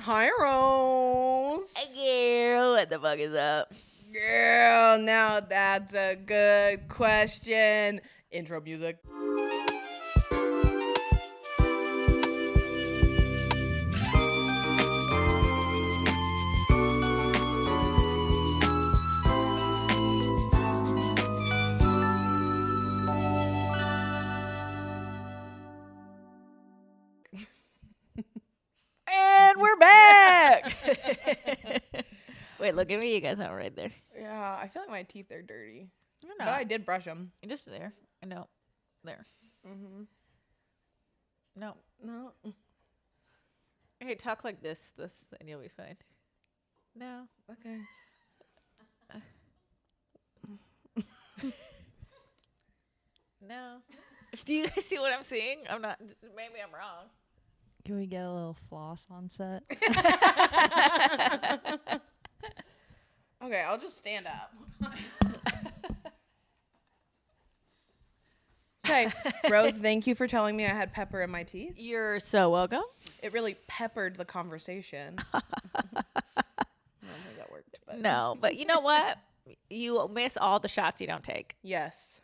Hi, Rose. Hey, girl, what the fuck is up? Girl, now that's a good question. Intro music. And we're back. Wait, look at me. You guys have it right there. Yeah, I feel like my teeth are dirty. No, But I did brush them. just there. No, there. Mm-hmm. No. No. Hey, talk like this, and you'll be fine. No. Okay. No. Do you guys see what I'm seeing? I'm not. Maybe I'm wrong. Can we get a little floss on set? Okay, I'll just stand up. Okay, Rose, thank you for telling me I had pepper in my teeth. You're so welcome. It really peppered the conversation. I don't think that worked. But No, but you know what? You miss all the shots you don't take. Yes.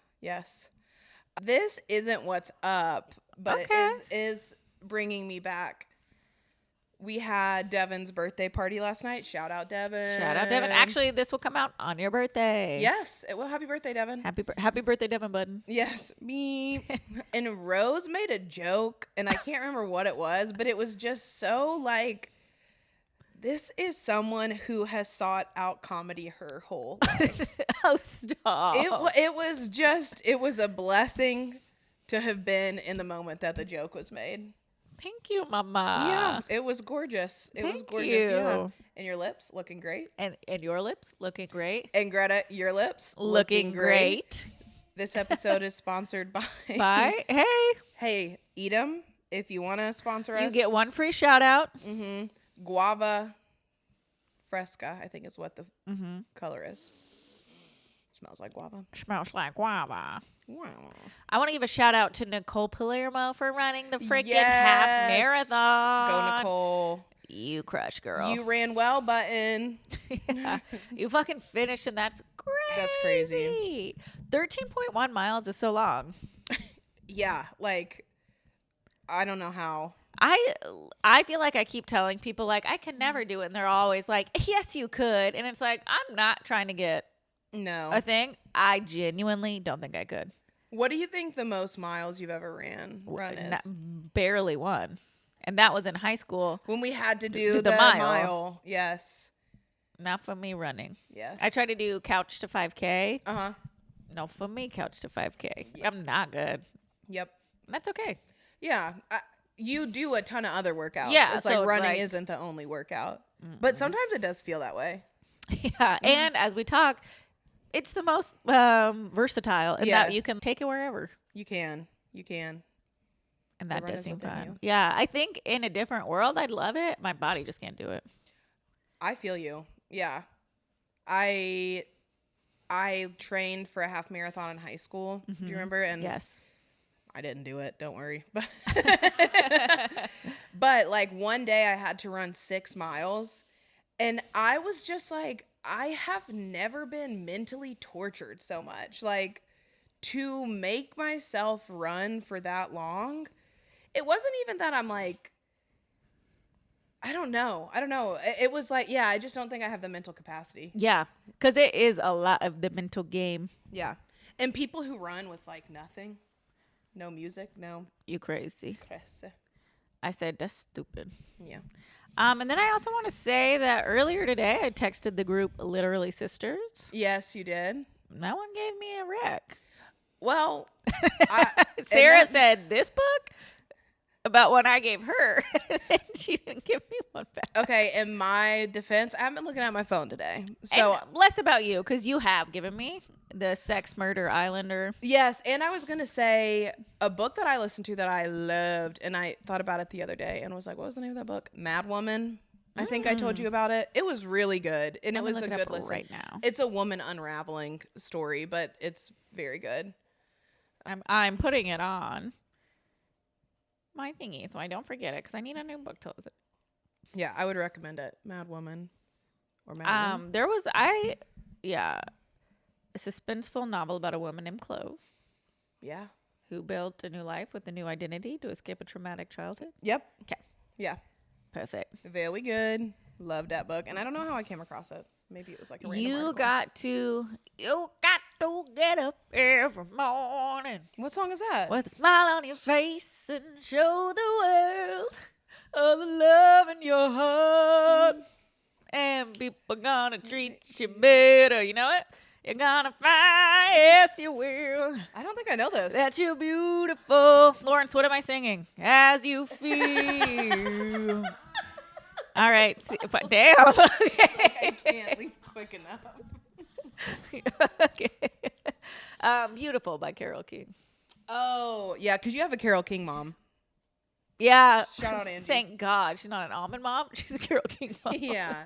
This isn't what's up, but Okay. it is bringing me back. We had Devin's birthday party last night. Shout out, Devin. Shout out, Devin. Actually, this will come out on your birthday. Yes, it will. Happy birthday, Devin. Happy birthday, Devin Budden. Yes, me. And Rose made a joke, and I can't remember what it was, but it was just so like, this is someone who has sought out comedy her whole life. Oh, stop. It was a blessing to have been in the moment that the joke was made. Thank you, Mama. Yeah, it was gorgeous. Thank Yeah. you. And your lips looking great. And your lips looking great. And Greta, your lips Looking great. This episode is sponsored by Bye. Hey. Hey, eat 'em if you want to sponsor us. You get one free shout out. Mm-hmm. Guava Fresca, I think is what the color is. Smells like guava. Smells like guava. Wow. I want to give a shout out to Nicole Palermo for running the freaking Yes. half marathon. Go, Nicole. You crush, girl. You ran well, button. Yeah. You fucking finished, and that's crazy. That's crazy. 13.1 miles is so long. Yeah, like, I don't know how. I feel like I keep telling people, like, I can never do it, and they're always like, yes, you could. And it's like, I'm not trying to get No. a thing. I genuinely don't think I could. What do you think the most miles you've ever run is? Barely one. And that was in high school. When we had to do The the mile. mile. Yes. Not for me running. Yes. I tried to do couch to 5K. Uh-huh. No, for me, couch to 5K. Yeah. I'm not good. Yep. That's okay. Yeah. You do a ton of other workouts. Yeah, It's so like running like- isn't the only workout. But sometimes it does feel that way. Yeah. And as we talk, it's the most versatile in Yeah. that you can take it wherever. You can. And that The run does is seem within fun. you. Yeah. I think in a different world, I'd love it. My body just can't do it. I feel you. Yeah. I trained for a half marathon in high school. Do you remember? And Yes. I didn't do it. Don't worry. But like one day I had to run 6 miles, and I was just like, I have never been mentally tortured so much. Like, to make myself run for that long, it wasn't even that I'm like, I don't know. It was like, yeah, I just don't think I have the mental capacity. Yeah. Because it is a lot of the mental game. Yeah. And people who run with like nothing, no music, no You crazy. press. I said, that's stupid. Yeah. And then I also want to say that earlier today, I texted the group Literally Sisters. Yes, you did. No one gave me a rec. Well, Sarah said this book about what I gave her. And she didn't give me one back. okay, in my defense, I haven't been looking at my phone today. So, And less about you, because you have given me the Sex Murder Islander. yes, and I was going to say a book that I listened to that I loved, and I thought about it the other day and was like, what was the name of that book? Mad Woman. I think I told you about it. It was really good, and it was a good listen. right now. It's a woman unraveling story, but it's very good. I'm putting it on my thingy so I don't forget it, because I need a new book to listen. Yeah, I would recommend it. Mad Woman or Mad Woman. There was a suspenseful novel about a woman named Clove Yeah. who built a new life with a new identity to escape a traumatic childhood. Yep. Okay. Yeah. Perfect. Very good. Loved that book. And I don't know how I came across it. Maybe it was like a random You article. got to get up every morning What song is that? with a smile on your face and show the world all the love in your heart. And people gonna treat you better. You know it? You're gonna find, yes, you will, I don't think I know this. that you're beautiful. Lawrence, what am I singing? As you feel. All right. Damn. I can't leave quick enough. Okay. Beautiful by Carole King. Oh, yeah, because you have a Carole King mom. Yeah. Shout out Angie. Thank God. She's not an almond mom. She's a Carole King mom. Yeah.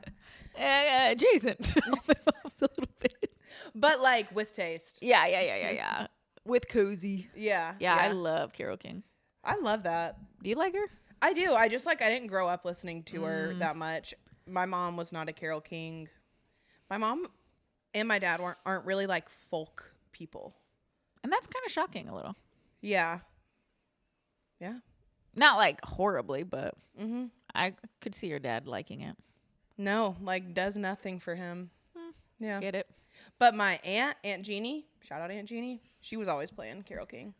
Adjacent. Almond mom's a little bit. But like with taste. Yeah. With cozy. Yeah. Yeah, I love Carole King. I love that. Do you like her? I do. I didn't grow up listening to her that much. My mom was not a Carole King. My mom and my dad aren't really like folk people. And that's kind of shocking a little. Yeah. Yeah. Not like horribly, but Mm-hmm. I could see your dad liking it. No, like does nothing for him. Yeah. Get it? But my Aunt Jeannie, shout out Aunt Jeannie, she was always playing Carole King.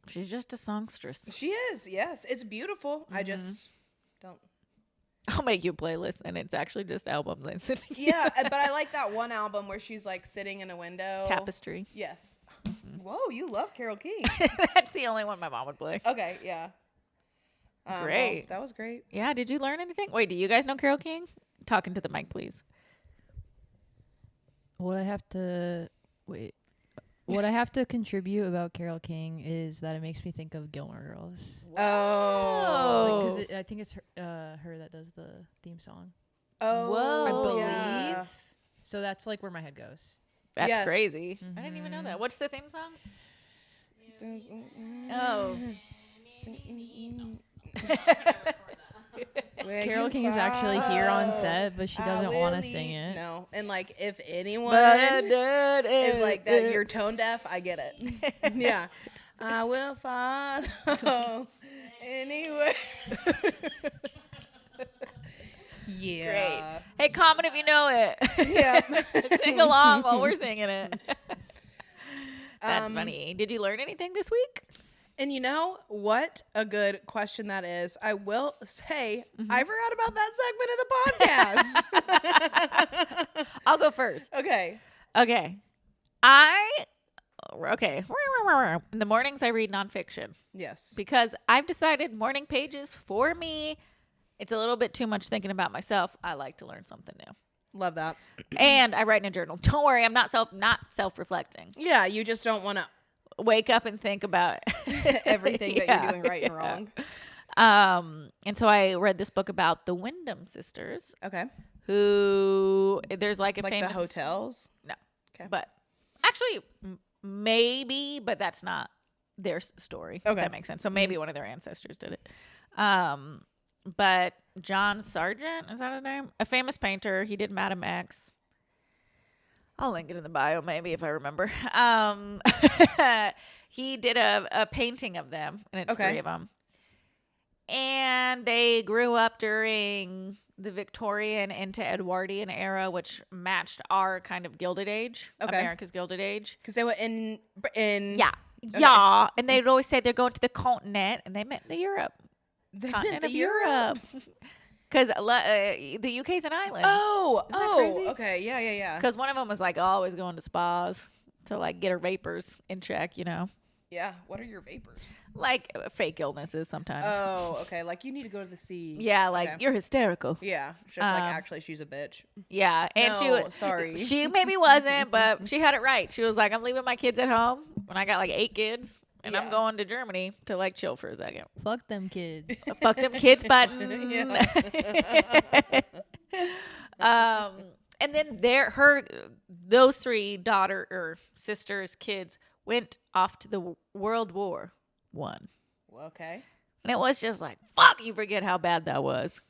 She's just a songstress. She is, yes. It's beautiful. I just don't. I'll make you a playlist, and it's actually just albums I sent you. Yeah, but I like that one album where she's like sitting in a window. Tapestry. Yes. Whoa, you love Carole King. That's the only one my mom would play. Okay, yeah. Great. That was great. Yeah, did you learn anything? Wait, do you guys know Carole King? Talking to the mic, please. What I have to contribute about Carole King is that it makes me think of Gilmore Girls. Oh. Because I think it's her that does the theme song. Oh. Whoa. I believe. Yeah. So that's like where my head goes. That's Yes. crazy. I didn't even know that. What's the theme song? Oh. Carole King is actually here on set, but she doesn't want to sing it. No. And like if anyone is like that, you're tone deaf, I get it. Yeah. I will follow anywhere. Yeah. Great. Hey, comment if you know it. Yeah. Sing along while we're singing it. That's Um, funny. Did you learn anything this week? And you know what a good question that is. I will say I forgot about that segment of the podcast. I'll go first. Okay. Okay. In the mornings, I read nonfiction Yes. because I've decided morning pages for me, it's a little bit too much thinking about myself. I like to learn something new. Love that. And I write in a journal. Don't worry, I'm not self-reflecting. Yeah, you just don't want to Wake up and think about everything that Yeah, you're doing right and wrong. And so I read this book about the Wyndham sisters, Okay. who there's like a Like famous the hotels. No. Okay. But actually, maybe, but that's not their story. If Okay. that makes sense. So maybe one of their ancestors did it. But John Sargent, is that his name? A famous painter. He did Madame X. I'll link it in the bio, maybe, if I remember. He did a painting of them, and it's Okay. 3 of them. And they grew up during the Victorian into Edwardian era, which matched our kind of Gilded Age, Okay. America's Gilded Age. Because they were in. Yeah. Yeah. And they'd always say they're going to the continent, and they meant the Europe. They Continent meant of Europe. Because the UK's an island. Oh. Isn't that crazy? Okay. Yeah. Because one of them was like always going to spas to like get her vapors in check, you know, Yeah. What are your vapors? like fake illnesses sometimes. Oh, okay. Like you need to go to the sea. Yeah, like Okay. you're hysterical. Yeah. Just like actually, she's a bitch. Yeah, and No, sorry. She maybe wasn't, but she had it right. She was like, I'm leaving my kids at home when I got like 8 kids, and I'm Yeah. going to Germany to like chill for a second. Fuck them kids. Fuck them kids button. And then those 3 daughter or sisters, kids went off to the World War I. Okay. And it was just like, fuck, you forget how bad that was.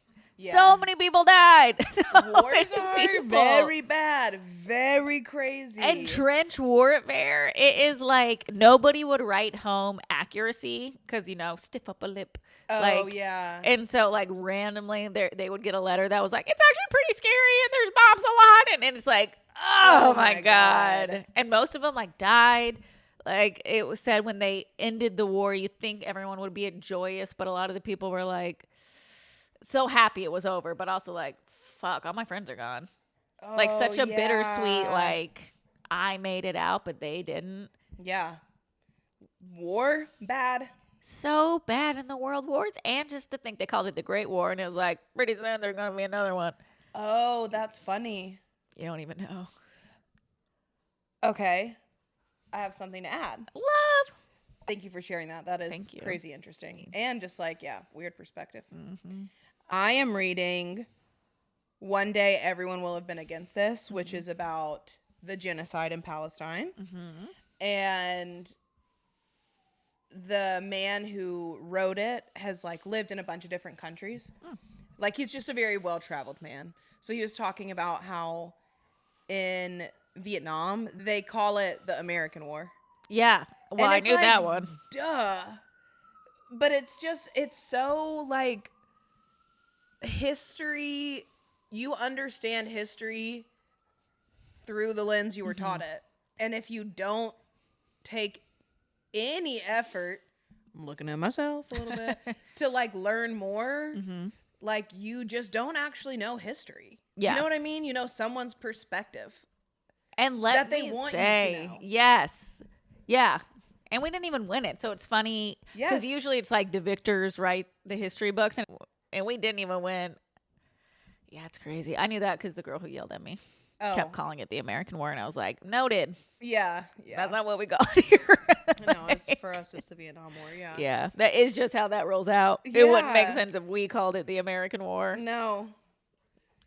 So many people died. Wars are very bad, very crazy. And trench warfare, it is like nobody would write home accuracy because, stiff up a lip. Oh, yeah. And so, like, randomly, they would get a letter that was like, it's actually pretty scary and there's bombs a lot. And it's like, oh my God. And most of them, like, died. Like, it was said when they ended the war, you think everyone would be joyous, but a lot of the people were like, so happy it was over, but also like, fuck, all my friends are gone. Like such a bittersweet, like, I made it out, but they didn't. Yeah. War, bad. So bad in the world wars. And just to think they called it the Great War, and it was like, pretty soon there's going to be another one. Oh, that's funny. You don't even know. Okay. I have something to add. Love. Thank you for sharing that. That is crazy interesting. And just like, weird perspective. Mm-hmm. I am reading One Day Everyone Will Have Been Against This, which is about the genocide in Palestine. Mm-hmm. And the man who wrote it has like lived in a bunch of different countries. Like he's just a very well-traveled man. So he was talking about how in Vietnam, they call it the American War. Yeah. Well, I knew that one. Duh. But it's so like history. You understand history through the lens you were taught it. And if you don't take any effort, I'm looking at myself a little bit, to like learn more, like you just don't actually know history. Yeah. You know what I mean? You know someone's perspective. And let that me they want say, you to know. Yes. Yeah. And we didn't even win it. So it's funny. Because usually it's like the victors write the history books. And we didn't even win. Yeah, it's crazy. I knew that because the girl who yelled at me kept calling it the American War. And I was like, noted. Yeah. That's not what we got here. No, for us, it's the Vietnam War. Yeah. Yeah. That is just how that rolls out. It wouldn't make sense if we called it the American War. No.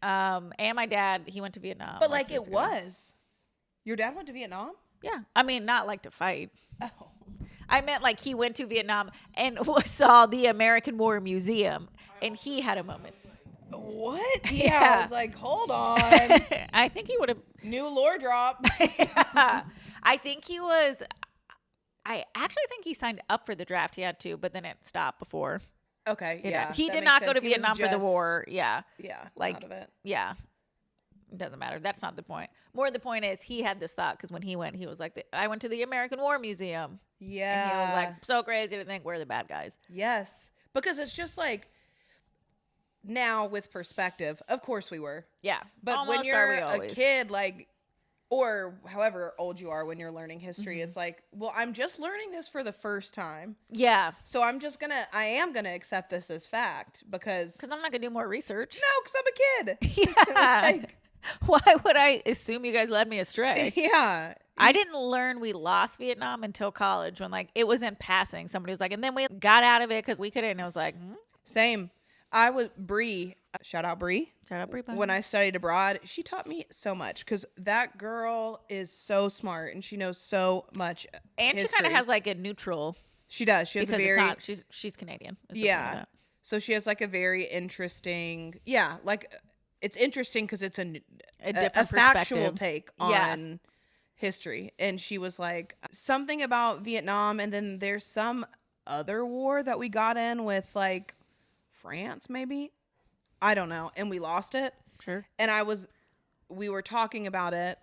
And my dad, he went to Vietnam. But like it was. Your dad went to Vietnam? Yeah. I mean, not like to fight. Oh. I meant like he went to Vietnam and saw the American War Museum, and he had a moment. What? Yeah. I was like, hold on. I think he would have. New lore drop. I think he was. I actually think he signed up for the draft. He had to, but then it stopped before. Okay. Yeah. He did not go to Vietnam for the war. Yeah. Yeah. Like, out of it. Yeah. It doesn't matter. That's not the point. More the point is he had this thought because when he went, he was like, I went to the American War Museum. Yeah. And he was like, so crazy to think we're the bad guys. Yes. Because it's just like, now with perspective, of course we were. Yeah. But almost when you're a kid, like, or however old you are when you're learning history, it's like, well, I'm just learning this for the first time. Yeah. So I am going to accept this as fact because I'm not going to do more research. No, because I'm a kid. Yeah. Like, why would I assume you guys led me astray? Yeah. I didn't learn we lost Vietnam until college when like it was in passing. Somebody was like, and then we got out of it because we couldn't. And I was like, Same. I was Bree. Shout out Bree. Shout out Bree. When I studied abroad, she taught me so much because that girl is so smart and she knows so much. And history. she kind of has like a neutral. She does. She has because a very. She's Canadian. Yeah. So she has like a very interesting. Yeah, like it's interesting because it's a different factual take on history. And she was like something about Vietnam, and then there's some other war that we got in with like France, maybe. I don't know. And we lost it. Sure. And we were talking about it.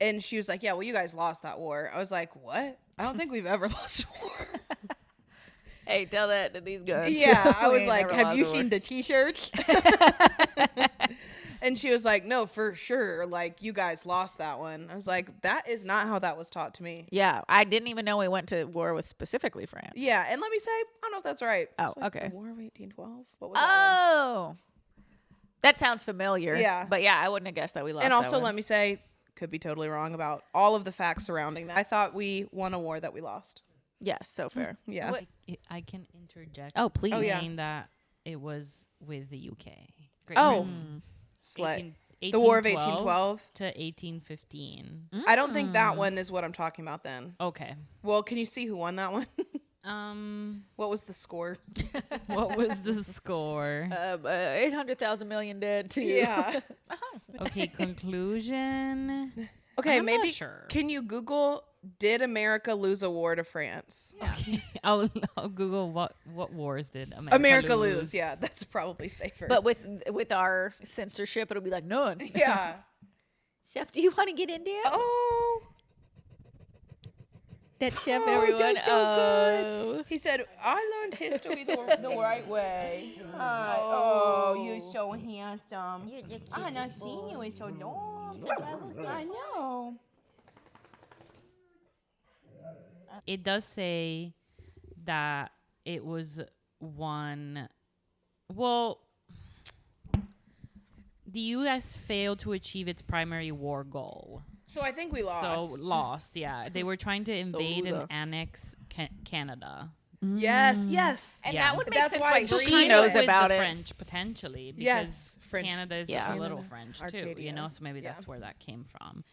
And she was like, yeah, well, you guys lost that war. I was like, what? I don't think we've ever lost a war. Hey, tell that to these guys. Yeah. I was like, have you seen the t-shirts? And she was like, no, for sure. Like, you guys lost that one. I was like, that is not how that was taught to me. Yeah. I didn't even know we went to war with specifically France. Yeah. And let me say, I don't know if that's right. Oh, like okay. The War of 1812? What was that one? That sounds familiar. Yeah. But yeah, I wouldn't have guessed that we lost And also, that one. let me say, could be totally wrong about all of the facts surrounding that. I thought we won a war that we lost. Yes, so fair. Yeah. I can interject. Oh, please. Oh, yeah. Saying that it was with the UK. Great Oh. Britain. Slay. The War of 1812 to 1815. I don't think that one is what I'm talking about then. Okay. Well, can you see who won that one? What was the score? What was the score? 800,000 million dead too. Yeah. Okay, conclusion. Okay, I'm not maybe sure. can you Google did America lose a war to France? Okay, I'll Google what wars did America lose. Yeah, that's probably safer. But with our censorship, it'll be like none. yeah. Chef, do you want to get into it? Oh, That chef, oh, everyone. that's so good. He said, "I learned history the right way." Oh, you're so handsome. I have not seen you in so long. I know. It does say that it was one. Well, the U.S. failed to achieve its primary war goal. So I think we lost. So lost, yeah. They were trying to invade and loser. annex Canada. Yes, yes. And Yeah. that would make That's sense why why Bree she knew knows it. about the it. French potentially because Yes, French. Canada is Yeah. a little Canada, French too, Arcadia. you know. So maybe Yeah. that's where that came from.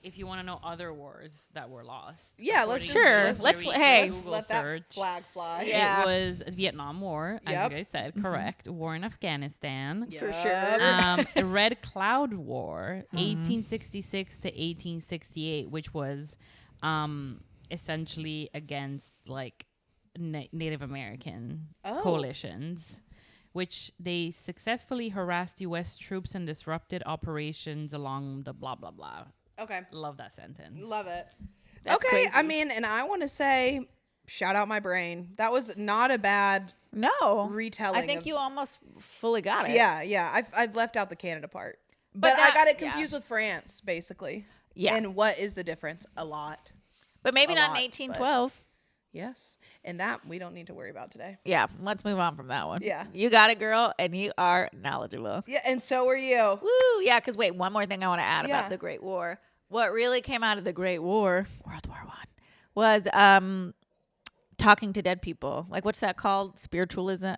If you want to know other wars that were lost, Yeah, let's according Sure. to Let's- Vickrey, hey. Google Let that search, flag fly. Yeah. it was Vietnam War, as Yep. you guys said, correct. War in Afghanistan. For Yup. sure. Red Cloud War, 1866 to 1868, which was essentially against like Native American Oh. coalitions, which they successfully harassed U.S. troops and disrupted operations along the blah, blah, blah. Okay. Love that sentence. Love it. That's okay, crazy. I mean, and I want to say, shout out my brain. That was not a bad No. retelling. I think of- you almost fully got it. Yeah, yeah. I've left out the Canada part, But but I that- got it yeah. confused with France, basically. Yeah. And what is the difference? A lot. But maybe A not lot, in 1812. Yes, and that we don't need to worry about today. Yeah. Let's move on from that one. Yeah. You got it, girl, and you are knowledgeable. Yeah, and so are you. Woo. Yeah. Because wait, one more thing I want to add Yeah. about the Great War. What really came out of the Great War, World War I, was talking to dead people. Like, what's that called? Spiritualism.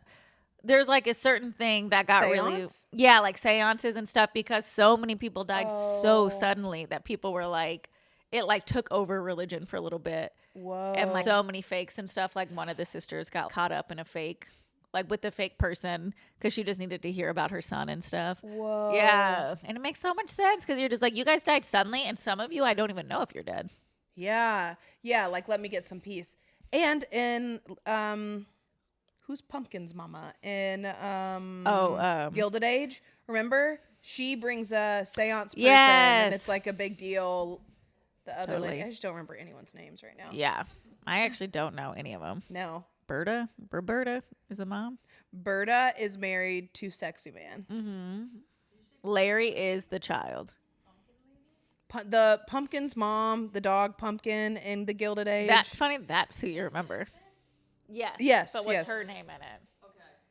There's like a certain thing that got really, Seance? yeah, like seances and stuff, because so many people died so Oh. suddenly that people were like, it like took over religion for a little bit. Whoa. And like so many fakes and stuff. Like one of the sisters got caught up in a fake, like with the fake person, because she just needed to hear about her son and stuff. Whoa. Yeah. And it makes so much sense because you're just like, you guys died suddenly, and some of you, I don't even know if you're dead. Yeah. Yeah. Like, let me get some peace. And in who's Pumpkin's mama in Gilded Age? Remember, she brings a seance person, and it's Yes. like a big deal. The other lady, Totally. I just don't remember anyone's names right now. Yeah. I actually don't know any of them. No. Roberta is the mom. Berta is married to Sexy Man. Mm. Larry is the child. The Pumpkin's mom, the dog Pumpkin in the Gilded Age. That's funny. That's who you remember. Yes. Yes, But what's yes. her name in it?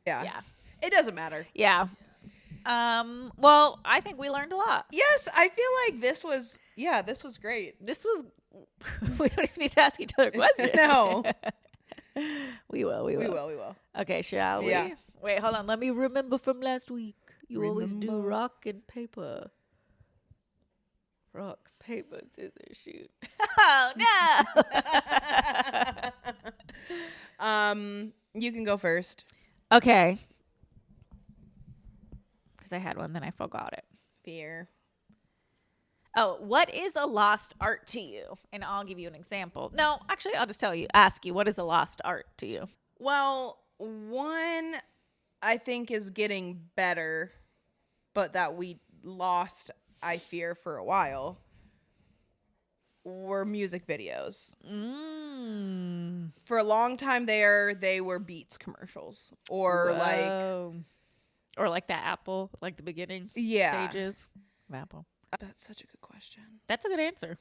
yeah. Yeah. It doesn't matter. Yeah. Well, I think we learned a lot. Yes, I feel like this was great. This was. We don't even need to ask each other questions. No. We will. We will. Okay, shall we? Yeah. Wait, hold on. Let me remember from last week. You always do Remember. rock and paper. Rock, paper, scissors, shoot. Oh, no. You can go first. Okay. Because I had one, then I forgot it. Fear. Oh, what is a lost art to you? And I'll give you an example. No, actually, I'll just ask you, what is a lost art to you? Well, one I think is getting better, but that we lost, I fear, for a while, were music videos. For a long time there, they were Beats commercials or like that Apple, like the beginning Yeah. stages of Apple. That's such a good question. That's a good answer.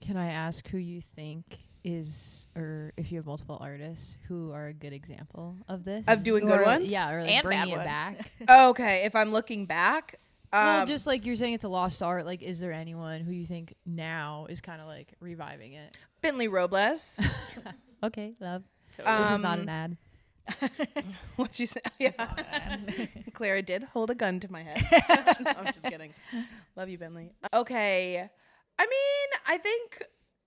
Can I ask who you think is, or if you have multiple artists who are a good example of this? Of doing good Or- ones? Yeah, or like And bringing bad it ones. back. Okay, if I'm looking back, Well, just like you're saying it's a lost art, like is there anyone who you think now is kind of like reviving it? Bentley Robles. Okay, love. This is not an ad. What'd you say? Yeah. Clara did hold a gun to my head. No, I'm just kidding. Love you, Bentley. Okay. I mean, I think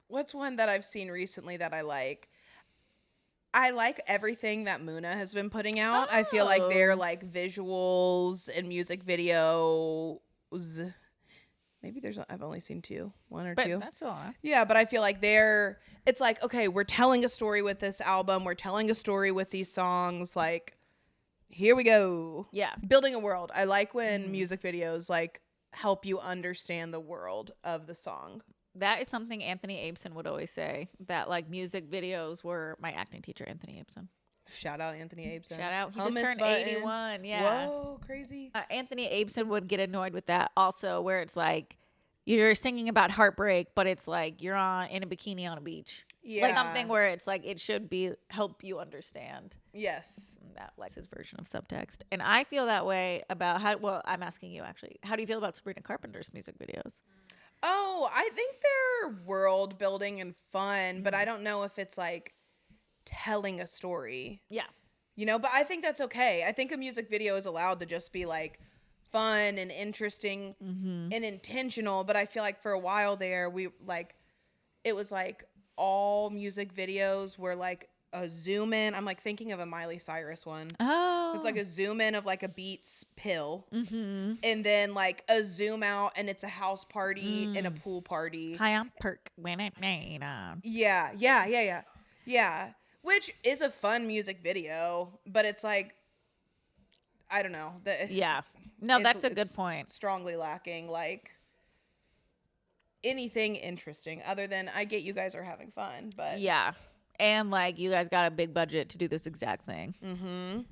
what's one that I've seen recently that I like? I like everything that Muna has been putting out. I feel like their Oh. like visuals and music videos. Maybe I've only seen one or But two. that's all. Yeah, but I feel like it's like, okay, we're telling a story with this album. We're telling a story with these songs. Like, here we go. Yeah. Building a world. I like when music videos like help you understand the world of the song. That is something Anthony Abeson would always say, that like music videos were my acting teacher, Anthony Abeson. Shout out Anthony Abeson. Shout out. He Hummus just turned button. 81. Yeah. Whoa, crazy. Anthony Abeson would get annoyed with that also, where it's like you're singing about heartbreak, but it's like you're in a bikini on a beach. Yeah. Like something where it's like it should be help you understand. Yes. That like his version of subtext. And I feel that way about I'm asking you actually. How do you feel about Sabrina Carpenter's music videos? Oh, I think they're world building and fun, but I don't know if it's like telling a story. Yeah. You know, but I think that's okay. I think a music video is allowed to just be like fun and interesting and intentional, but I feel like for a while there it was like all music videos were like a zoom in. I'm like thinking of a Miley Cyrus one. Oh. It's like a zoom in of like a Beats pill, and then like a zoom out, and it's a house party and a pool party. Hi, I'm Perk. When it made Yeah. Which is a fun music video, but it's like, I don't know. Yeah. No, that's a good it's point. Strongly lacking like anything interesting other than I get you guys are having fun, but Yeah. And like you guys got a big budget to do this exact thing.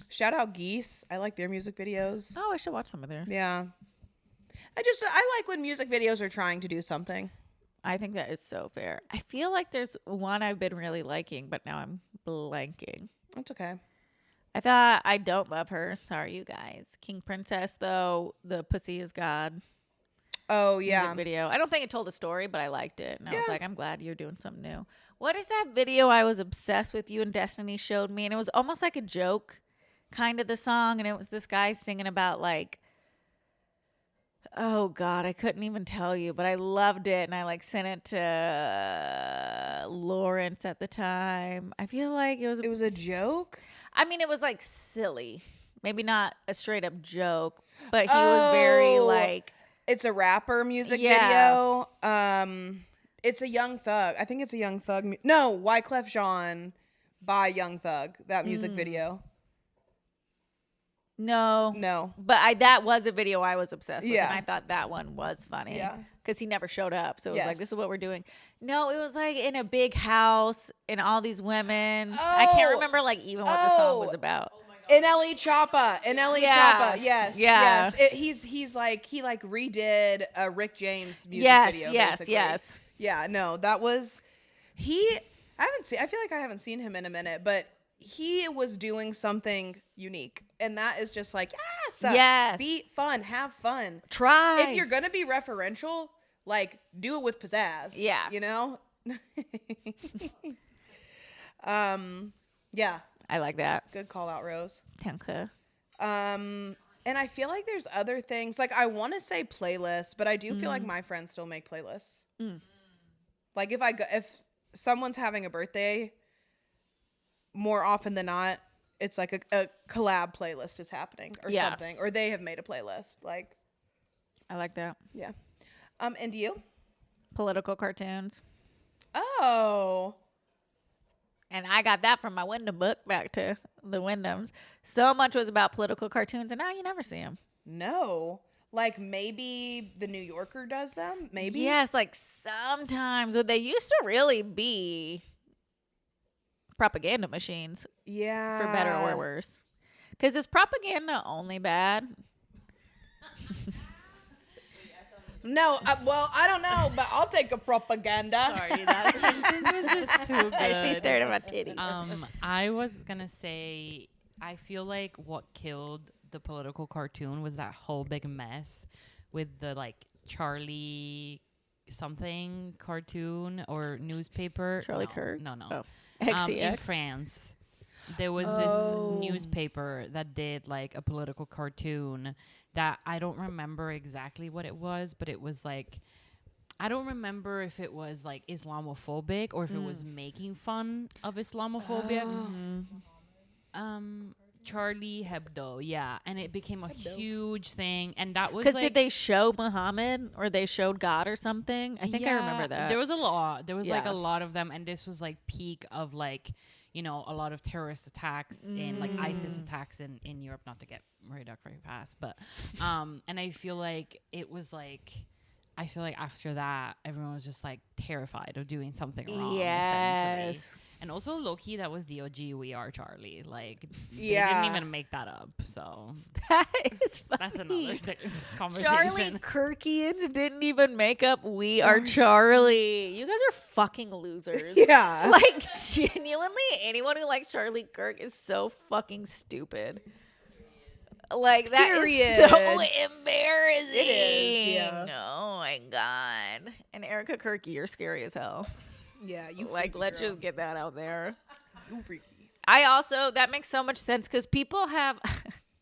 Shout out Geese. I like their music videos. Oh, I should watch some of theirs. Yeah. I like when music videos are trying to do something. I think that is so fair. I feel like there's one I've been really liking, but now I'm blanking. That's okay. I don't love her. Sorry, you guys. King Princess, though, the Pussy is God Oh, yeah. music video. I don't think it told a story, but I liked it. And I was Yeah. like, I'm glad you're doing something new. What is that video I was obsessed with you and Destiny showed me? And it was almost like a joke, kind of the song. And it was this guy singing about like, oh God, I couldn't even tell you, but I loved it. And I like sent it to Lawrence at the time. I feel like it was a joke? I mean, it was like silly. Maybe not a straight up joke, but he was very like. It's a rapper music Yeah. video. It's a Young Thug. I think it's a Young Thug. No, Wyclef Jean by Young Thug. That music video. No. But that was a video I was obsessed with. Yeah. And I thought that one was funny. Yeah. Because he never showed up. So it was like, Yes. this is what we're doing. No, it was like in a big house and all these women. I can't remember like even what the song was about. NLE Choppa. NLE Yeah. Choppa. Yes. Yeah. Yes. He's like, he like redid a Rick James music video. Basically. Yes. Yeah, no, that was I feel like I haven't seen him in a minute, but he was doing something unique. And that is just like, Yes. be fun, have fun. Try. If you're going to be referential, like do it with pizzazz. Yeah. You know? Yeah. I like that. Good call out, Rose. Okay. And I feel like there's other things. Like I want to say playlists, but I do feel like my friends still make playlists. Like if someone's having a birthday, more often than not, it's like a collab playlist is happening or something, or they have made a playlist. Like, I like that. yeah. And you? Political cartoons. Oh. And I got that from my Wyndham book back to the Wyndhams. So much was about political cartoons, and now you never see them. No. Like maybe the New Yorker does them? Maybe? Yes, like sometimes. But they used to really be propaganda machines, Yeah. for better or worse. Because is propaganda only bad? No, well, I don't know, but I'll take a propaganda. Sorry, that sentence was just too good. She stared at my titty. I was gonna say, I feel like what killed the political cartoon was that whole big mess with the like Charlie something cartoon or newspaper. Charlie No, Kirk? No. Oh. In XCX. France, there was this newspaper that did like a political cartoon that I don't remember exactly what it was, but it was like I don't remember if it was like Islamophobic or if it was making fun of Islamophobia. Charlie Hebdo, yeah, and it became a huge thing, and that was Because like, did they show Muhammad or they showed God or something? I think I remember that. There was a lot. There was like Yeah. a lot of them, and this was like peak of like, you know, a lot of terrorist attacks in like ISIS attacks in Europe. Not to get very dark very fast, but and I feel like it was like. I feel like after that, everyone was just like terrified of doing something wrong. Yes. Essentially. And also, low-key, that was the OG We Are Charlie. Like, they Yeah. didn't even make that up. So That is funny. that's another conversation. Charlie Kirkians didn't even make up We Are Charlie. You guys are fucking losers. Yeah. Like, genuinely, anyone who likes Charlie Kirk is so fucking stupid. Like, that is so embarrassing. It is, yeah. Oh, my God. And Erica Kirky, you're scary as hell. Yeah, you Like, freaky let's girl. just get that out there. You freaky. I also, that makes so much sense because people have,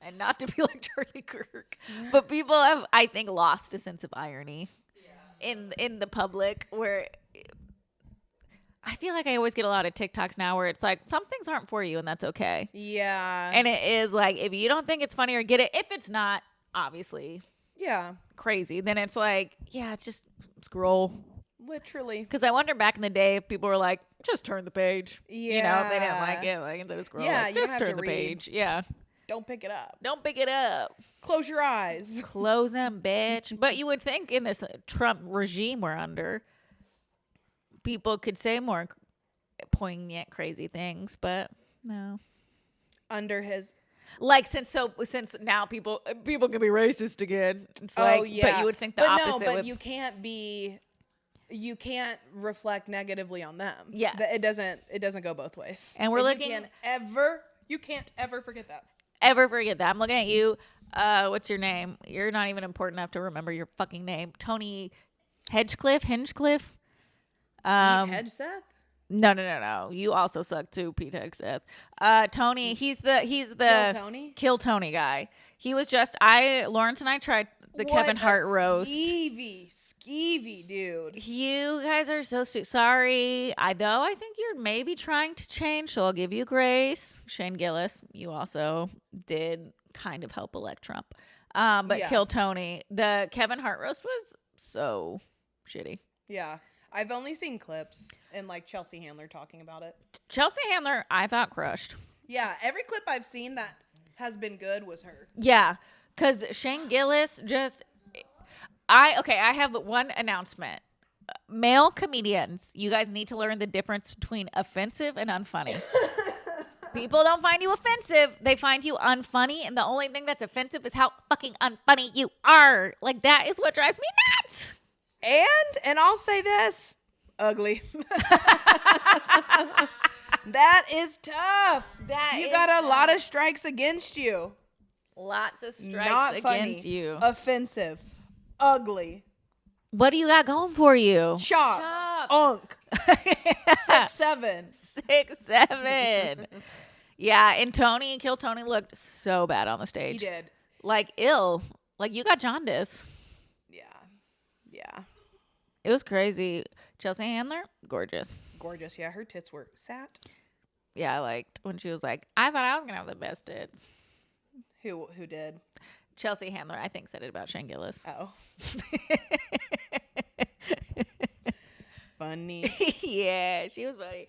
and not to be like Charlie Kirk, but people have, I think, lost a sense of irony in the public where I feel like I always get a lot of TikToks now where it's like, some things aren't for you and that's okay. Yeah. And it is like, if you don't think it's funny or get it, if it's not, obviously, Yeah. crazy, then it's like, yeah, just scroll. Literally. Because I wonder back in the day if people were like, just turn the page. Yeah. You know, if they didn't like it. Like, instead of scroll, Yeah, like, you don't just have turn to the read. page. Yeah. Don't pick it up. Don't pick it up. Close your eyes. Close them, bitch. But you would think in this Trump regime we're under, people could say more poignant, crazy things, but no. Under his. Like since now people can be racist again. It's Oh, like, yeah. but you would think the but opposite. No, but with, you can't be. You can't reflect negatively on them. Yes. It doesn't go both ways. And we're looking- You can't ever forget that. ever forget that. I'm looking at you. What's your name? You're not even important enough to remember your fucking name. Tony Hinchcliffe. Hedge Seth? No. You also suck too, Pete Hegseth. Tony, he's the Kill Tony? Kill Tony guy. He was just Lawrence and I tried the What Kevin a Hart roast. Skeevy dude. You guys are so sorry. I think you're maybe trying to change, so I'll give you grace. Shane Gillis, you also did kind of help elect Trump. But Yeah. Kill Tony. The Kevin Hart roast was so shitty. Yeah. I've only seen clips and like Chelsea Handler talking about it. Chelsea Handler, I thought crushed. Yeah, every clip I've seen that has been good was her. Yeah, because Shane Gillis I have one announcement. Male comedians, you guys need to learn the difference between offensive and unfunny. People don't find you offensive. They find you unfunny. And the only thing that's offensive is how fucking unfunny you are. Like, that is what drives me nuts. And I'll say this, ugly. That is tough. You got a lot of strikes against you. Lots of strikes Not funny. against you. Offensive. Ugly. What do you got going for you? Chops. Unk. 6'7". 6'7". Yeah, and Kill Tony looked so bad on the stage. He did. Like, ill. Like, you got jaundice. Yeah. It was crazy. Chelsea Handler, gorgeous. Gorgeous. Yeah, her tits were sat. Yeah, I liked when she was like, I thought I was going to have the best tits. Who did? Chelsea Handler, I think, said it about Shane Gillis. Oh. Funny. Yeah, she was funny.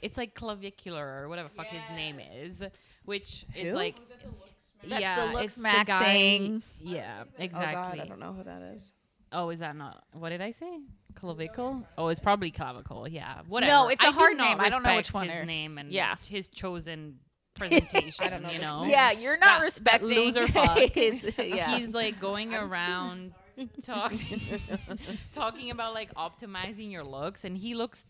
It's like clavicular or whatever the fuck his name is, which is Who? like, That's yeah, the looks it's the maxing. guy. Yeah, Oh, exactly. God, I don't know who that is. Oh, is that not? What did I say? Clavicle? Oh, it's probably clavicle. Yeah, whatever. No, it's a I hard do not name. I don't know which respect one his they're- name and Yeah. his chosen presentation. I don't know you this know. name. Yeah, you're not That respecting loser fuck. yeah. He's like going around talking about like optimizing your looks, and he looks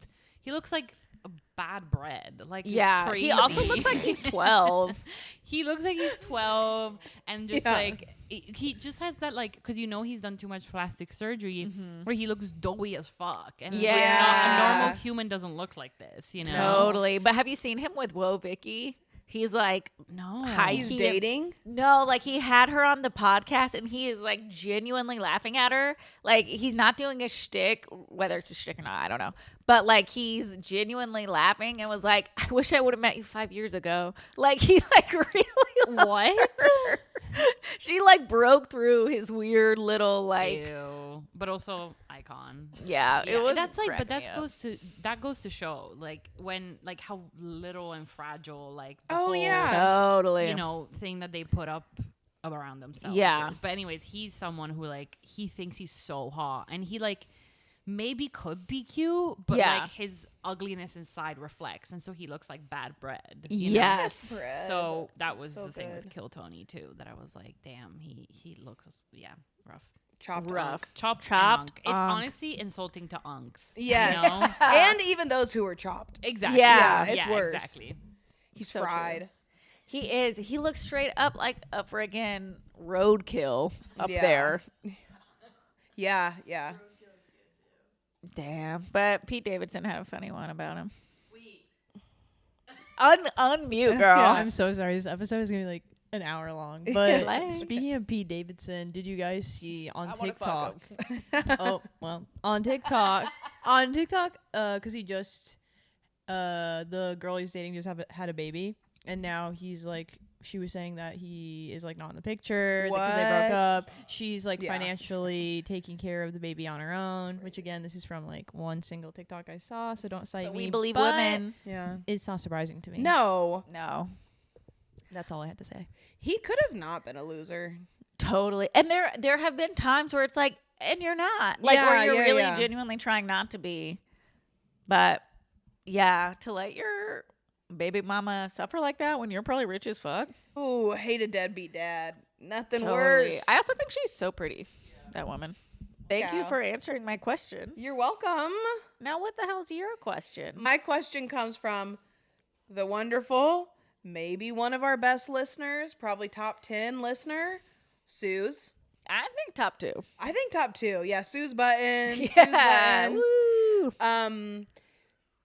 like a bad bread. Like, Yeah, it's crazy. he also looks like he's 12. He looks like he's 12 and just Yeah. like he just has that like, because he's done too much plastic surgery where he looks doughy as fuck, and it's like, Yeah. a normal human doesn't look like this, you know. Totally. But have you seen him with Whoa Vicky? He's like, No. He's dating? No, like he had her on the podcast and he is like genuinely laughing at her. Like he's not doing a shtick, whether it's a shtick or not, I don't know. But like he's genuinely laughing and was like, I wish I would have met you 5 years ago. Like he like really loves What? her. She like broke through his weird little like Ew. But also icon. yeah, it was that's like, but cracking me that goes to show like when like how little and fragile like the Oh, whole, yeah. totally. you know, thing that they put up around themselves. Yeah. is. But anyways, he's someone who like he thinks he's so hot and he like maybe could be cute, but Yeah. like his ugliness inside reflects, and so he looks like bad bread. you know? Yes. Bread. So that was So the thing with good. Kill Tony too. That I was like, damn, he looks rough. Chopped Rough. unk. Chopped. Chopped And unk. It's unk. honestly insulting to unks. Yes. You know? And even those who were chopped. Exactly. Yeah. Yeah, it's worse. Exactly. He's So true. fried. He is. He looks straight up like a friggin' roadkill up Yeah. there. Yeah, yeah. Damn. But Pete Davidson had a funny one about him. Unmute, girl. Yeah, I'm so sorry. This episode is gonna be like an hour long. But Slay. speaking of Pete Davidson, did you guys see on I wanna TikTok? fuck Oh well, on TikTok, because he just, the girl he's dating just had a baby, and now he's like, she was saying that he is like not in the picture because they broke What? up. She's like Yeah. financially taking care of the baby on her own, which again, this is from like one single TikTok I saw, so don't cite But me. we believe but women. Yeah. It's not surprising to me. No. No. That's all I had to say. He could have not been a loser. Totally. And there have been times where it's like, and you're not. Like, Yeah, or you're yeah, really yeah. genuinely trying not to be. But yeah, to let your baby mama suffer like that when you're probably rich as fuck. Ooh, hate a deadbeat dad. Nothing Totally. worse. I also think she's so pretty, that woman. Thank you Yeah. for answering my question. You're welcome. Now, what the hell's your question? My question comes from the wonderful, maybe one of our best listeners, probably top 10 listener, Suze. I think top 2. I think top 2. Yeah, Suze Button. Suze Yeah. Button. Woo.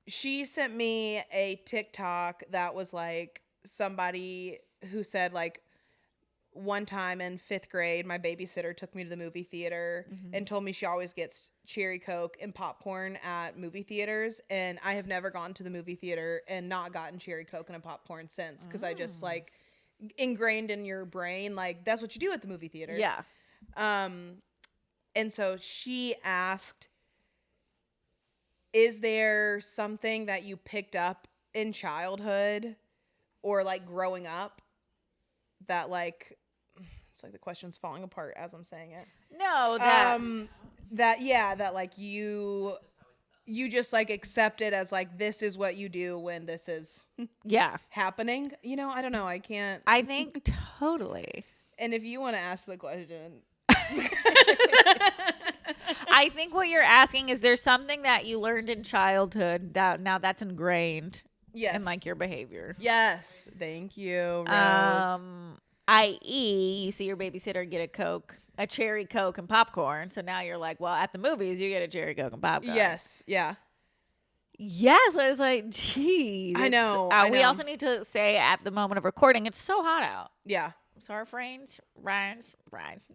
She sent me a TikTok that was like somebody who said like one time in 5th grade, my babysitter took me to the movie theater and told me she always gets cherry Coke and popcorn at movie theaters. And I have never gone to the movie theater and not gotten cherry Coke and a popcorn since. Cause I just like ingrained in your brain, like that's what you do at the movie theater. Yeah. And so she asked, is there something that you picked up in childhood or like growing up that like, it's like the question's falling apart as I'm saying it. No, that. That like you just like accept it as like, this is what you do when this is Yeah. happening. You know, I don't know. I can't. I think totally. And if you want to ask the question, I think what you're asking is there's something that you learned in childhood that now that's ingrained yes. in like your behavior. Yes. Thank you, Rose. I.e., you see your babysitter get a cherry Coke and popcorn. So now you're like, well, at the movies, you get a cherry Coke and popcorn. Yes. Yeah. Yes. I was like, geez. I know, We I know. also need to say at the moment of recording, it's so hot out. Yeah. So our friends, Ryan's.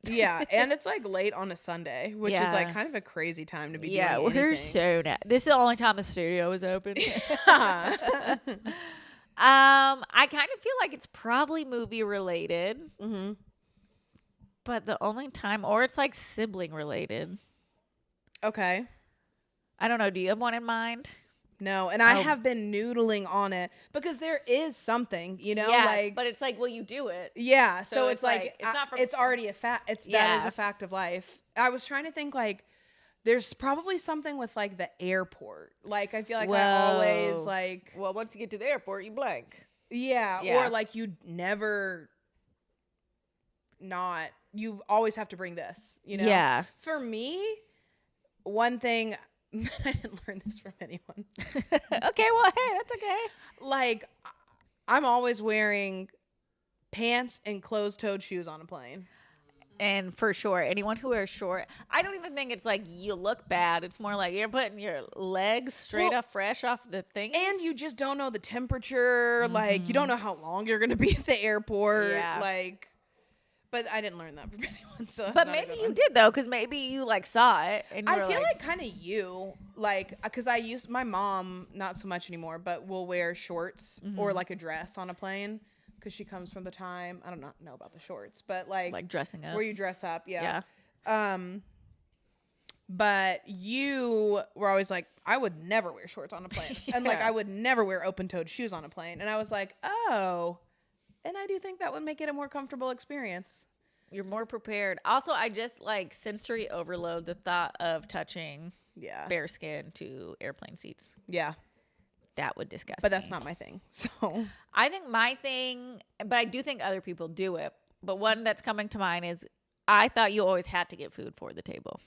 Yeah. And it's like late on a Sunday, which is like Yeah. kind of a crazy time to be Yeah, doing we're anything. so this is the only time the studio is open. Mm-hmm. I kind of feel like it's probably movie related, but the only time, or it's like sibling related. Okay. I don't know. Do you have one in mind? No, and I Oh. have been noodling on it because there is something, you know, Yes, like but it's like, will you do it? yeah. So So it's it's like, like, it's not from- it's already a fact. That is Yeah. a fact of life. I was trying to think like, there's probably something with like the airport. Like I feel like I always Whoa. like Well, once you get to the airport, you blank. yeah, Yeah. or like you never not. You always have to bring this. You know. Yeah. For me, one thing I didn't learn this from anyone. Okay, well, hey, that's okay. Like I'm always wearing pants and closed-toed shoes on a plane. And for sure, anyone who wears short, I don't even think it's like you look bad. It's more like you're putting your legs straight up fresh off the thing. And you just don't know the temperature. Like, you don't know how long you're going to be at the airport. Yeah. Like, but I didn't learn that from anyone. So that's But not a maybe good you one. did, though, because maybe you, like, saw it. And you I were feel like kind of you, like, because I used my mom, not so much anymore, but will wear shorts or like a dress on a plane because she comes from the time, I don't know about the shorts, but like dressing up. where you dress up. Yeah. But you were always like, I would never wear shorts on a plane. And like, Yeah. I would never wear open-toed shoes on a plane. And I was like, oh, and I do think that would make it a more comfortable experience. You're more prepared. Also, I just, like, sensory overload the thought of touching Yeah. bare skin to airplane seats. Yeah. That would disgust But that's me. not my thing. So I think my thing, but I do think other people do it. But one that's coming to mind is I thought you always had to get food for the table.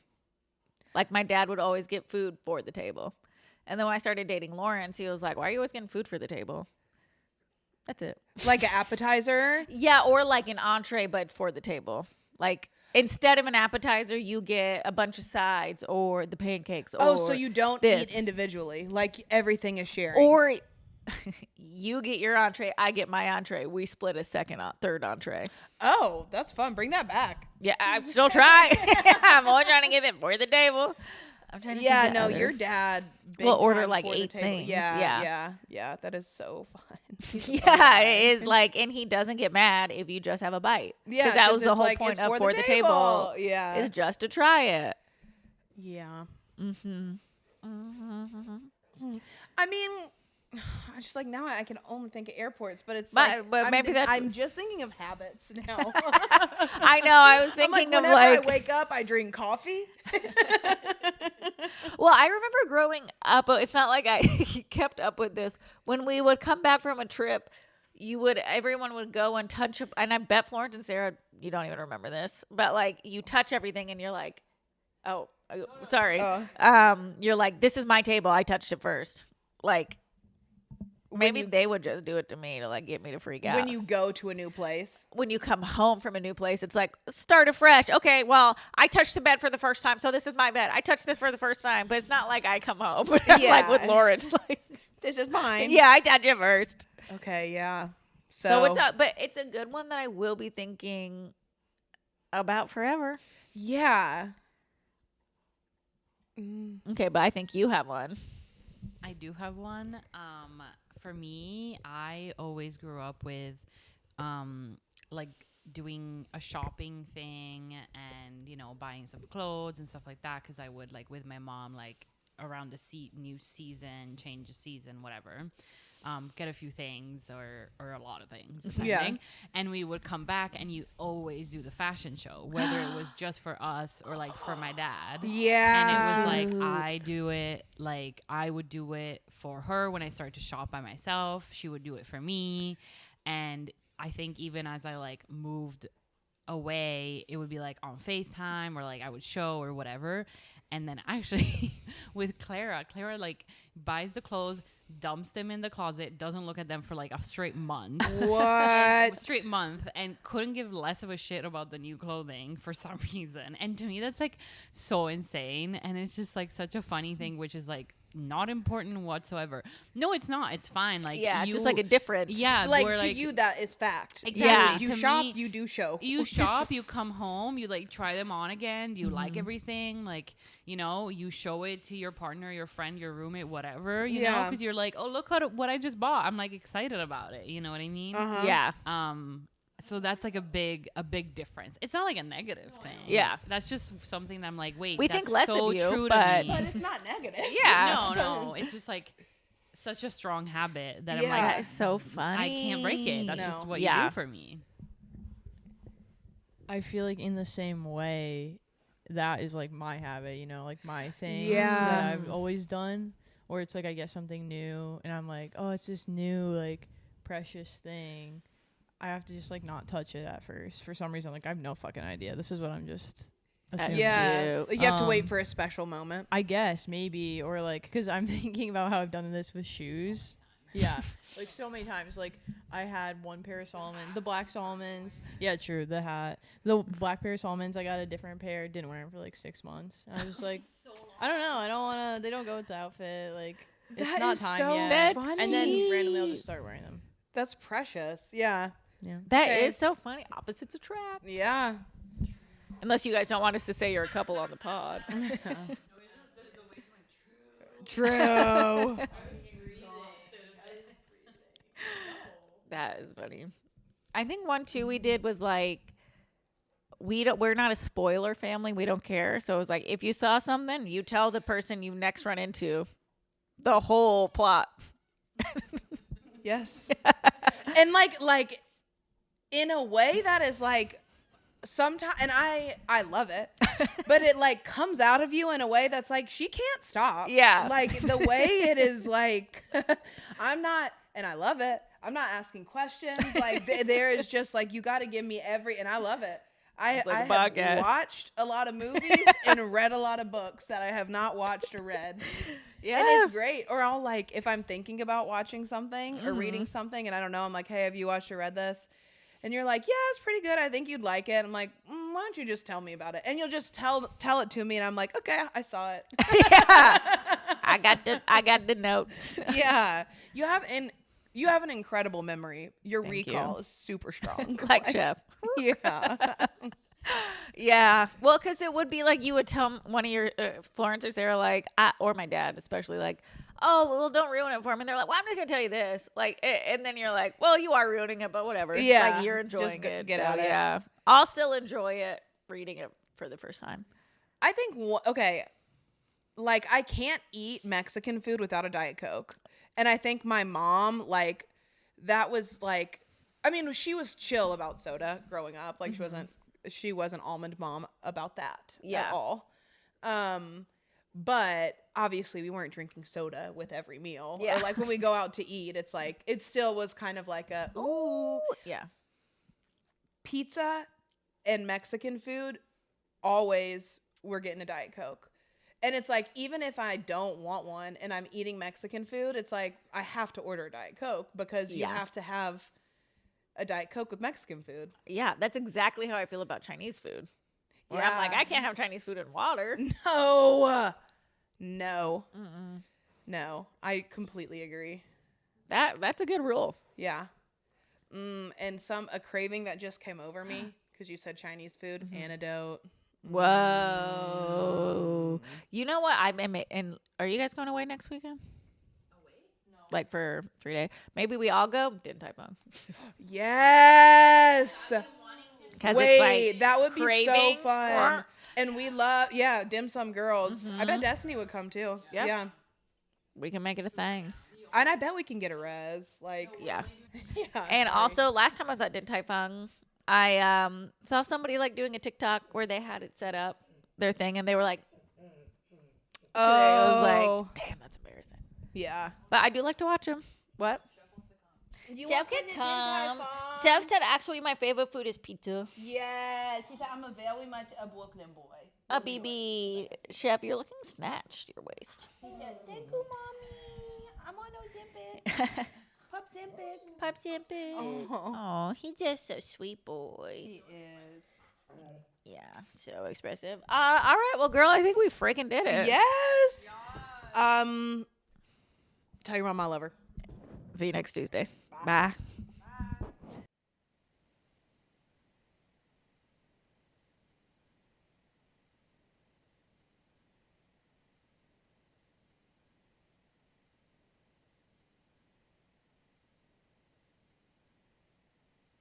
Like my dad would always get food for the table. And then when I started dating Lawrence, he was like, why are you always getting food for the table? That's it. like an appetizer. Yeah, or like an entree, but it's for the table. Like instead of an appetizer, you get a bunch of sides or the pancakes. Oh, or so you don't this. eat individually. Like everything is sharing. Or you get your entree, I get my entree. We split a third entree. Oh, that's fun. Bring that back. Yeah, I'm still trying. I'm always trying to get it for the table. I'm trying to Yeah, think of no, others. your dad big Will order time like for the 8 table. things. Yeah. That is so fun. He's a fun Yeah, guy. it is like, and he doesn't get mad if you just have a bite. Yeah, Because that 'cause was the it's whole like, point it's of for the table. Yeah. Is just to try it. Yeah. I mean, I just like now I can only think of airports, but it's But maybe I'm just thinking of habits now. I know. I was I'm thinking like, of whenever like. I wake up, I drink coffee. Well, I remember growing up. It's not like I kept up with this. When we would come back from a trip, everyone would go and touch up. And I bet Florence and Sarah, you don't even remember this, but like you touch everything and you're like, oh, sorry. You're like, this is my table. I touched it first. Like maybe they would just do it to me to like get me to freak out. When you go to a new place. When you come home from a new place, it's like, start afresh. Okay, well, I touched the bed for the first time, so this is my bed. I touched this for the first time, but it's not like I come home. Like with Lawrence. Like, This is mine. yeah, I touch it first. Okay, yeah. So it's but it's a good one that I will be thinking about forever. Yeah. Okay, but I think you have one. I do have one. For me, I always grew up with, like doing a shopping thing and buying some clothes and stuff like that. Because I would like with my mom like around the new season, change the season, whatever. Get a few things or a lot of things, depending. And we would come back and you always do the fashion show, whether it was just for us or like for my dad. Yeah. And it was like, I would do it for her when I started to shop by myself. She would do it for me. And I think even as I like moved away, it would be like on FaceTime or like I would show or whatever. And then actually with Clara like buys the clothes, dumps them in the closet, doesn't look at them for like a straight month. What? Straight month, and couldn't give less of a shit about the new clothing for some reason. And to me, that's like so insane. And it's just like such a funny thing, which is like not important whatsoever. No, it's not. It's fine. Like Yeah, just like a difference. Yeah, Like we're, to you, that is fact. Exactly. Yeah. You To shop, me, you do show. you shop, you come home, you like try them on again. Do you like everything? Like, you show it to your partner, your friend, your roommate, whatever, you know, Yeah. because you're like, oh, look what I just bought. I'm like excited about it. You know what I mean? Uh-huh. Yeah. So that's like a big difference. It's not like a negative thing. Yeah. That's just something that I'm like, wait, We that's think less so of you, true but- to me. But it's not negative. Yeah. No, it's just like such a strong habit that I'm Yeah. like, That is so funny. I can't break it. That's No. just what Yeah. you do for me. I feel like in the same way, that is like my habit, like my thing Yeah. that I've always done. Or it's like I get something new and I'm like, oh, it's this new like precious thing. I have to just like not touch it at first. For some reason, like I have no fucking idea. This is what I'm just assuming. Yeah. You have to wait Um, for a special moment. I guess maybe, or like, because I'm thinking about how I've done this with shoes. Yeah, like so many times. Like I had one pair of Solomon, the black Solomons. Yeah, true. The hat, the black pair of Solomons. I got a different pair. Didn't wear them for like 6 months. And I was like, I don't know. I don't wanna. They don't go with the outfit. Like it's That not is time so yet. funny. And then randomly I'll just start wearing them. That's precious. Yeah. Yeah. That Okay. is so funny. Opposites attract. Yeah. Unless you guys don't want us to say you're a couple on the pod. True. That is funny. I think one too we did was like we're not a spoiler family. We don't care. So it was like if you saw something, you tell the person you next run into the whole plot. Yes. And like in a way that is like sometimes, and I love it, but it like comes out of you in a way that's like she can't stop. Yeah. Like the way it is like I'm not, and I love it. I'm not asking questions. Like there is just like you got to give me and I love it. I It's like a have podcast. watched a lot of movies and read a lot of books that I have not watched or read. Yeah. And it's great. Or I'll like, if I'm thinking about watching something or Mm-hmm. reading something and I don't know, I'm like, hey, have you watched or read this? And you're like, yeah, it's pretty good. I think you'd like it. I'm like, why don't you just tell me about it? And you'll just tell it to me. And I'm like, okay, I saw it. Yeah. I got the notes. Yeah. You have an incredible memory. Your Thank recall you. is super strong. Like Chef. Yeah. Yeah. Well, because it would be like you would tell one of your Florence or Sarah, like, or my dad, especially, like, oh, well, don't ruin it for me. And they're like, well, I'm just going to tell you this. Like, and then you're like, well, you are ruining it, but whatever. Yeah. Like, you're enjoying Just it. get so, at it. yeah. I'll still enjoy it reading it for the first time. I think, okay, like I can't eat Mexican food without a Diet Coke. And I think my mom, like, that was like, I mean, she was chill about soda growing up. Like, she wasn't almond mom about that Yeah. at all. But obviously we weren't drinking soda with every meal. Yeah. Or like when we go out to eat, it's like, it still was kind of like a, ooh, Yeah. pizza and Mexican food, always we're getting a Diet Coke. And it's like, even if I don't want one and I'm eating Mexican food, it's like, I have to order a Diet Coke because you Yeah. have to have a Diet Coke with Mexican food. Yeah. That's exactly how I feel about Chinese food. Where I'm Yeah. like, I can't have Chinese food and water. No. No. I completely agree. That's a good rule. Yeah. And a craving that just came over me because you said Chinese food, antidote. Whoa. You know what? And are you guys going away next weekend? Like for 3 days? Maybe we all go? Didn't type on. Yes. Because Wait, it's like that would be so craving. fun. And we love, dim sum girls. I bet Destiny would come too. Yep. Yeah. We can make it a thing. And I bet we can get a res. Like, Yeah. yeah. And sorry. also, last time I was at Din Tai Fung, I saw somebody like doing a TikTok where they had it set up, their thing, and they were like, oh, I was like, damn, that's embarrassing. yeah. But I do like to watch them. What? Chef can come. Chef said actually my favorite food is pizza. Yeah, she said I'm a very much a Brooklyn boy. A BB. Chef, you're looking snatched, your waist. Thank you, mommy. I'm on Ozempic. Pop Zempic. Pop Zimpy. Oh, Oh, he's just a sweet boy. he is. Yeah, so expressive. All right, well, girl, I think we freaking did it. Yes. Tell your mom I love her. See you next Tuesday. Bye.